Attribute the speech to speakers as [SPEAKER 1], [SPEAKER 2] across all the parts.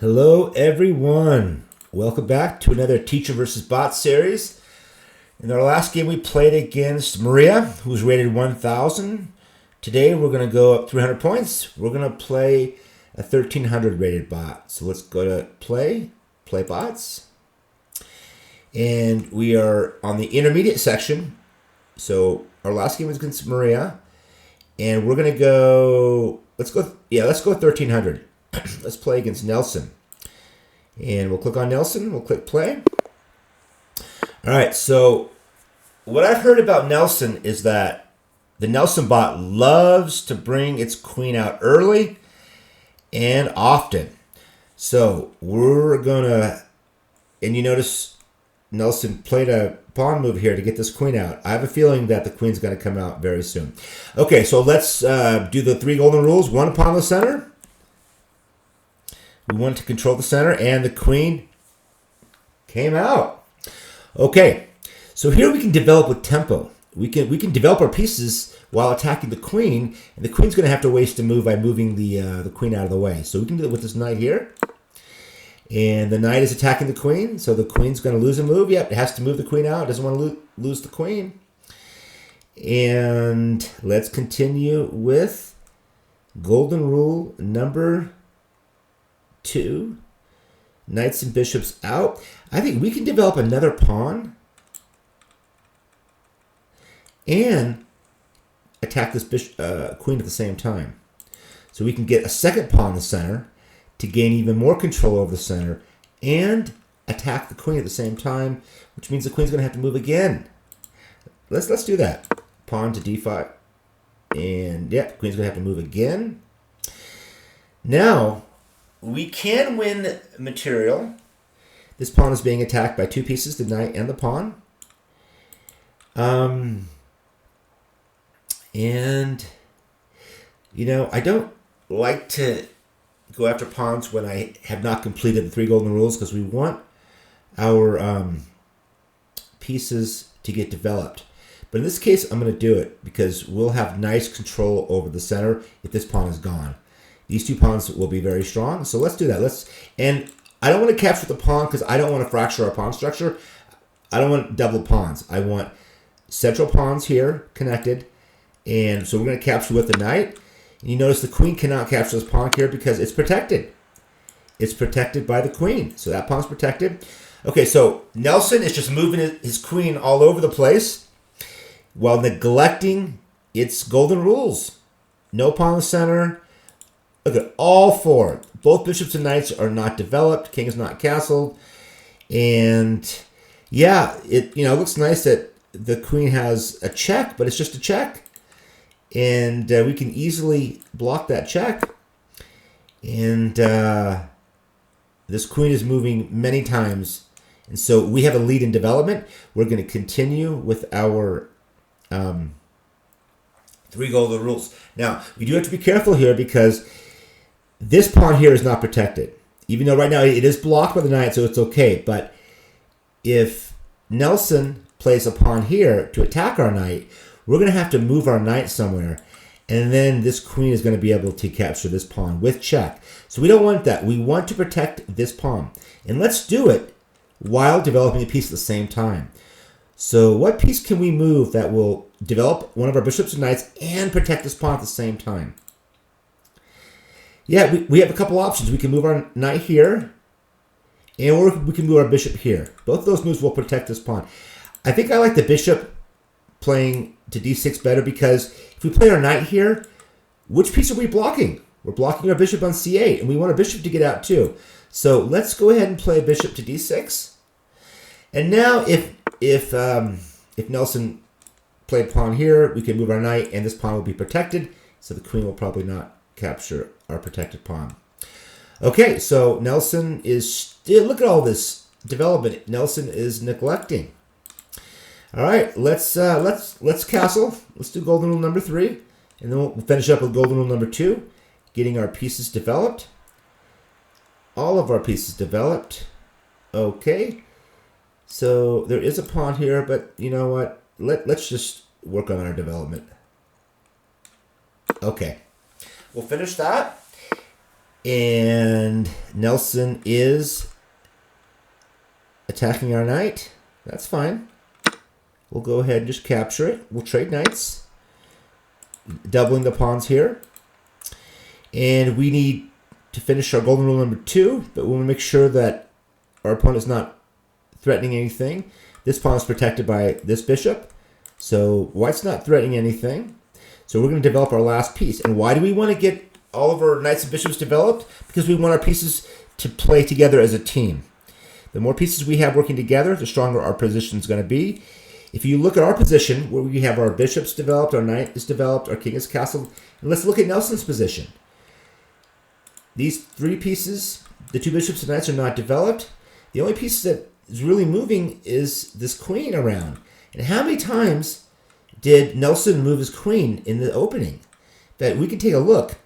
[SPEAKER 1] Hello everyone. Welcome back to another Teacher versus Bot series. In our last game we played against Maria, who's rated 1000. Today we're going to go up 300 points. We're going to play a 1300 rated bot. So let's go to play bots. And we are on the intermediate section. So our last game was against Maria. And we're going to go, let's go 1300. Let's play against Nelson. And we'll click on Nelson. We'll click play. All right, so what I've heard about Nelson is that the Nelson bot loves to bring its queen out early and often. So we're going to, and you notice Nelson played a pawn move here to get this queen out. I have a feeling that the queen's going to come out very soon. Okay, so let's do the three golden rules. One pawn in the center. We want to control the center, and the queen came out. Okay, so here we can develop with tempo. We can develop our pieces while attacking the queen, and the queen's going to have to waste a move by moving the queen out of the way. So we can do it with this knight here, and the knight is attacking the queen, so the queen's going to lose a move. Yep, it has to move the queen out. It doesn't want to lose the queen. And let's continue with golden rule number 2, knights and bishops out. I think we can develop another pawn and attack this queen at the same time. So we can get a second pawn in the center to gain even more control over the center and attack the queen at the same time, which means the queen's going to have to move again. Let's do that. Pawn to d5. And yeah, the queen's going to have to move again. Now, we can win material. This pawn is being attacked by two pieces, the knight and the pawn. And, you know, I don't like to go after pawns when I have not completed the three golden rules because we want our pieces to get developed. But in this case, I'm going to do it because we'll have nice control over the center if this pawn is gone. These two pawns will be very strong. So let's do that. And I don't want to capture the pawn because I don't want to fracture our pawn structure. I don't want double pawns. I want central pawns here connected. And so we're going to capture with the knight. And you notice the queen cannot capture this pawn here because it's protected. It's protected by the queen. So that pawn's protected. Okay, so Nelson is just moving his queen all over the place while neglecting its golden rules. No pawn in the center. Look at all four. Both bishops and knights are not developed. King is not castled. And yeah, it looks nice that the queen has a check, but it's just a check. And we can easily block that check. And this queen is moving many times. And so we have a lead in development. We're going to continue with our three golden rules. Now, we do have to be careful here because this pawn here is not protected. Even though right now it is blocked by the knight, so it's okay. But if Nelson plays a pawn here to attack our knight, we're going to have to move our knight somewhere. And then this queen is going to be able to capture this pawn with check. So we don't want that. We want to protect this pawn. And let's do it while developing a piece at the same time. So what piece can we move that will develop one of our bishops and knights and protect this pawn at the same time? Yeah, we have a couple options. We can move our knight here, or we can move our bishop here. Both of those moves will protect this pawn. I think I like the bishop playing to d6 better because if we play our knight here, which piece are we blocking? We're blocking our bishop on c8, and we want our bishop to get out too. So let's go ahead and play bishop to d6. And now if Nelson played pawn here, we can move our knight, and this pawn will be protected, so the queen will probably not capture our protected pawn. Okay, so Nelson is still, look at all this development Nelson is neglecting. All right, let's castle. Let's do golden rule number 3, and then we'll finish up with golden rule number 2, getting our pieces developed. All of our pieces developed. Okay, so there is a pawn here, but you know what? Let's just work on our development. Okay. We'll finish that. And Nelson is attacking our knight. That's fine. We'll go ahead and just capture it. We'll trade knights. Doubling the pawns here. And we need to finish our golden rule number 2, but we want to make sure that our opponent is not threatening anything. This pawn is protected by this bishop. So white's not threatening anything. So we're going to develop our last piece. And why do we want to get all of our knights and bishops developed? Because we want our pieces to play together as a team. The more pieces we have working together, the stronger our position is going to be. If you look at our position, where we have our bishops developed, our knight is developed, our king is castled, and let's look at Nelson's position. These 3 pieces, the 2 bishops and knights, are not developed. The only piece that is really moving is this queen around. And how many times did Nelson move his queen in the opening? That we can take a look.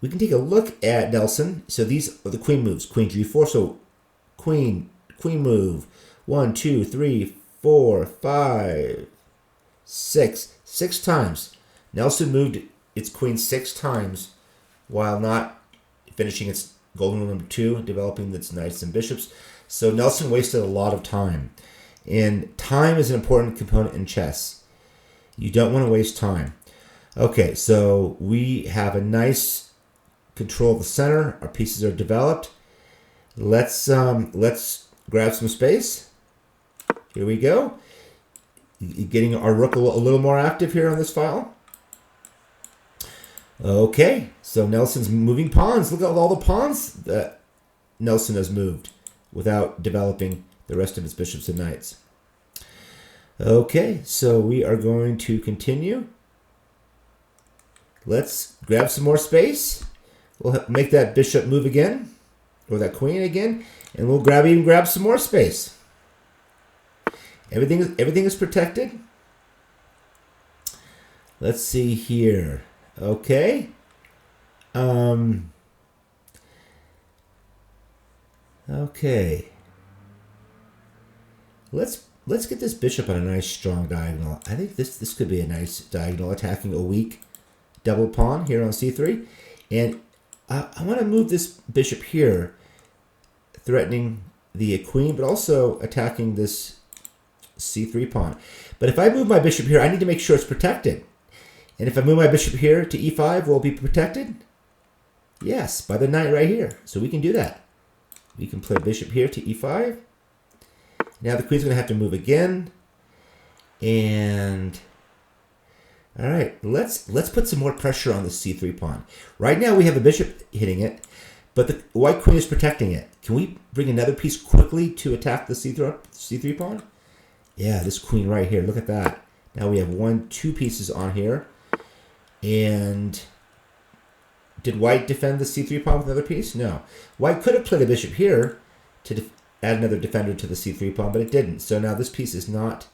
[SPEAKER 1] We can take a look at Nelson. So these are the queen moves. Queen g4. So queen move. 1, 2, 3, 4, 5, 6. 6 times. Nelson moved its queen 6 times while not finishing its golden rule number 2, developing its knights and bishops. So Nelson wasted a lot of time. And time is an important component in chess. You don't want to waste time. Okay, so we have a nice control of the center. Our pieces are developed. Let's grab some space. Here we go. Getting our rook a little more active here on this file. Okay, so Nelson's moving pawns. Look at all the pawns that Nelson has moved without developing the rest of his bishops and knights. Okay, so we are going to continue. Let's grab some more space. We'll make that bishop move again, or that queen again, and we'll even grab some more space. Everything is protected. Let's see here. Okay. Okay. Let's get this bishop on a nice strong diagonal. I think this could be a nice diagonal attacking a weak double pawn here on c3. And I want to move this bishop here, threatening the queen, but also attacking this c3 pawn. But if I move my bishop here, I need to make sure it's protected. And if I move my bishop here to e5, will it be protected? Yes, by the knight right here. So we can do that. We can play bishop here to e5. Now the queen's going to have to move again. And all right, let's put some more pressure on the c3 pawn. Right now we have the bishop hitting it, but the white queen is protecting it. Can we bring another piece quickly to attack the c3 pawn? Yeah, this queen right here. Look at that. Now we have 2 pieces on here. And did white defend the c3 pawn with another piece? No. White could have played a bishop here to add another defender to the c3 pawn, but it didn't. So now this piece is not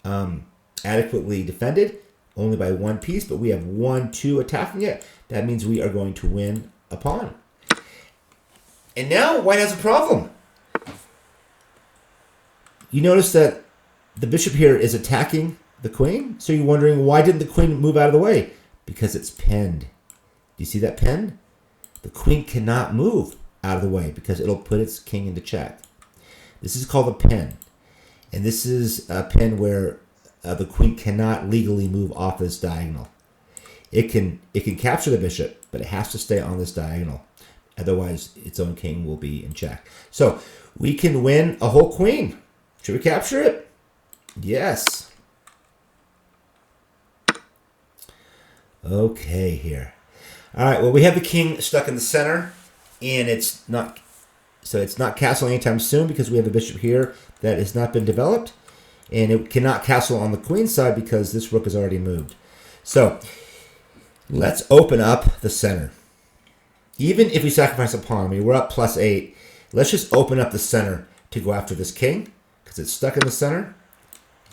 [SPEAKER 1] adequately defended, only by 1 piece, but we have 1-2 attacking it. That means we are going to win a pawn. And now white has a problem. You notice that the bishop here is attacking the queen. So you're wondering, why didn't the queen move out of the way? Because it's pinned. Do you see that pin? The queen cannot move out of the way because it'll put its king into check. This is called a pin. And this is a pin where the queen cannot legally move off this diagonal. It can capture the bishop, but it has to stay on this diagonal. Otherwise, its own king will be in check. So we can win a whole queen. Should we capture it? Yes. Okay, here. All right, well, we have the king stuck in the center, and it's not castling anytime soon because we have a bishop here that has not been developed, and it cannot castle on the queen side because this rook is already moved. So let's open up the center. Even if we sacrifice a pawn, I mean, we're up +8. Let's just open up the center to go after this king because it's stuck in the center.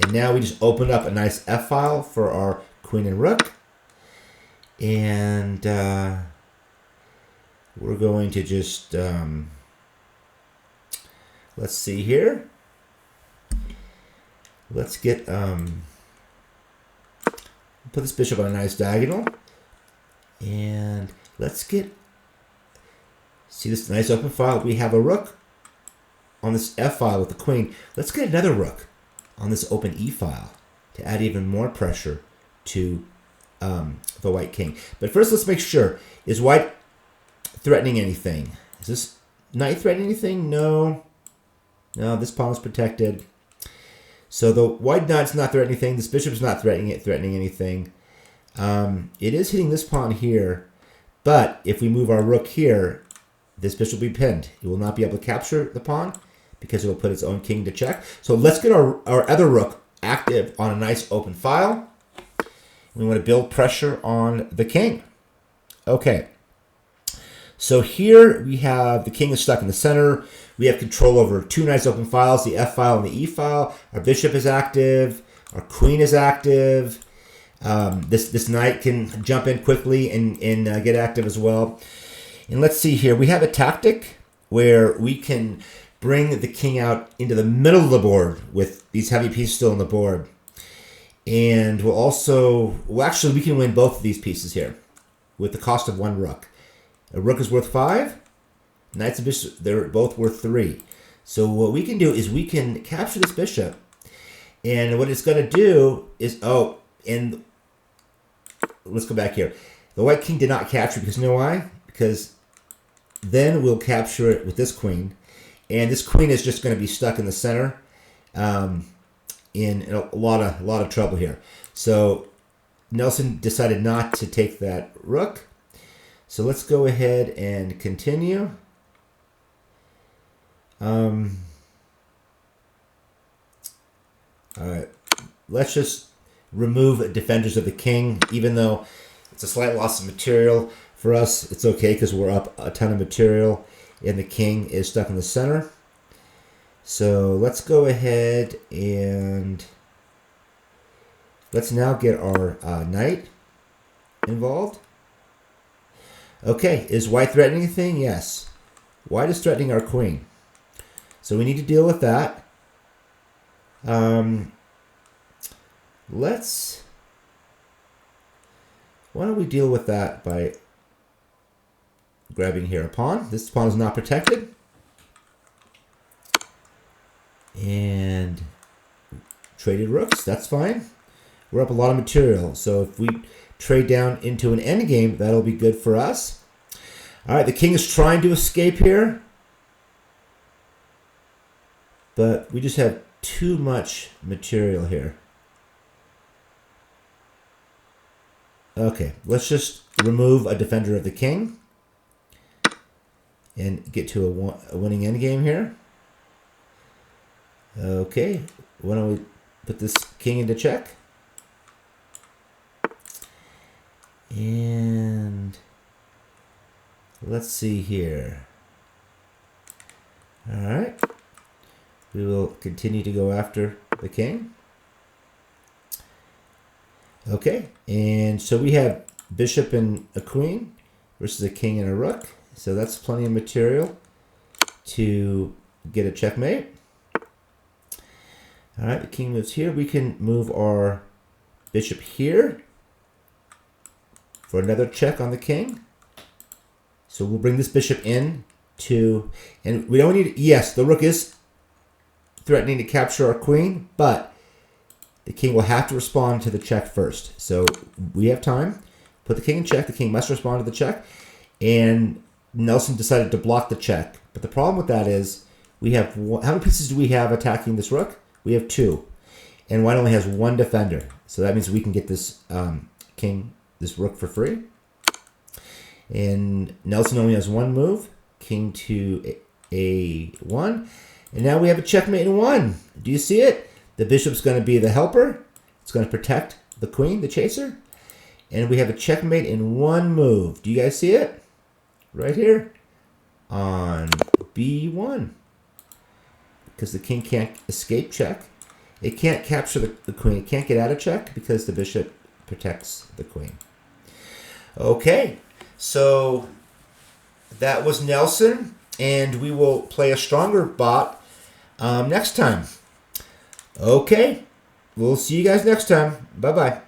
[SPEAKER 1] And now we just opened up a nice f-file for our queen and rook. And we're going to just, let's see here. Let's get, put this bishop on a nice diagonal. And let's get See this nice open file? We have a rook on this F file with the queen. Let's get another rook on this open E file to add even more pressure to the white king. But first, let's make sure, is white threatening anything? Is this knight threatening anything? No. No, this pawn is protected. So the white knight's not threatening anything. This bishop's not threatening anything. It is hitting this pawn here, but if we move our rook here, this bishop will be pinned. It will not be able to capture the pawn because it will put its own king to check. So let's get our other rook active on a nice open file. We want to build pressure on the king. Okay. So here we have the king is stuck in the center. We have control over two nice open files, the F file and the E file. Our bishop is active. Our queen is active. This knight can jump in quickly and get active as well. And let's see here. We have a tactic where we can bring the king out into the middle of the board with these heavy pieces still on the board. And we'll also, well, actually, we can win both of these pieces here with the cost of one rook. A rook is worth 5. Knights and bishop, they're both worth 3. So what we can do is we can capture this bishop. And what it's going to do is, and let's go back here. The white king did not capture because you know why? Because then we'll capture it with this queen. And this queen is just going to be stuck in the center in a lot of trouble here. So Nelson decided not to take that rook. So let's go ahead and continue. All right. Let's just remove defenders of the king, even though it's a slight loss of material. For us, it's okay because we're up a ton of material and the king is stuck in the center. So let's go ahead and let's now get our knight involved. Okay, is white threatening anything? Yes. White is threatening our queen. So we need to deal with that. Why don't we deal with that by grabbing here a pawn. This pawn is not protected. And traded rooks, that's fine. We're up a lot of material. So if we trade down into an endgame, that'll be good for us. All right, the king is trying to escape here. But we just have too much material here. Okay, let's just remove a defender of the king and get to a winning endgame here. Okay, why don't we put this king into check? And let's see here. All right, we will continue to go after the king. Okay, and so we have bishop and a queen versus a king and a rook. So that's plenty of material to get a checkmate. All right, the king moves here. We can move our bishop here for another check on the king. So we'll bring this bishop in to, and we don't need, yes, the rook is threatening to capture our queen, but the king will have to respond to the check first. So we have time. Put the king in check. The king must respond to the check. And Nelson decided to block the check. But the problem with that is we have, how many pieces do we have attacking this rook? We have 2. And white only has 1 defender. So that means we can get this this rook for free. And Nelson only has 1 move. King to A1. And now we have a checkmate in 1. Do you see it? The bishop's going to be the helper. It's going to protect the queen, the chaser. And we have a checkmate in 1 move. Do you guys see it? Right here on B1. Because the king can't escape check. It can't capture the queen. It can't get out of check because the bishop protects the queen. Okay, so that was Nelson. And we will play a stronger bot next time. Okay, we'll see you guys next time. Bye-bye.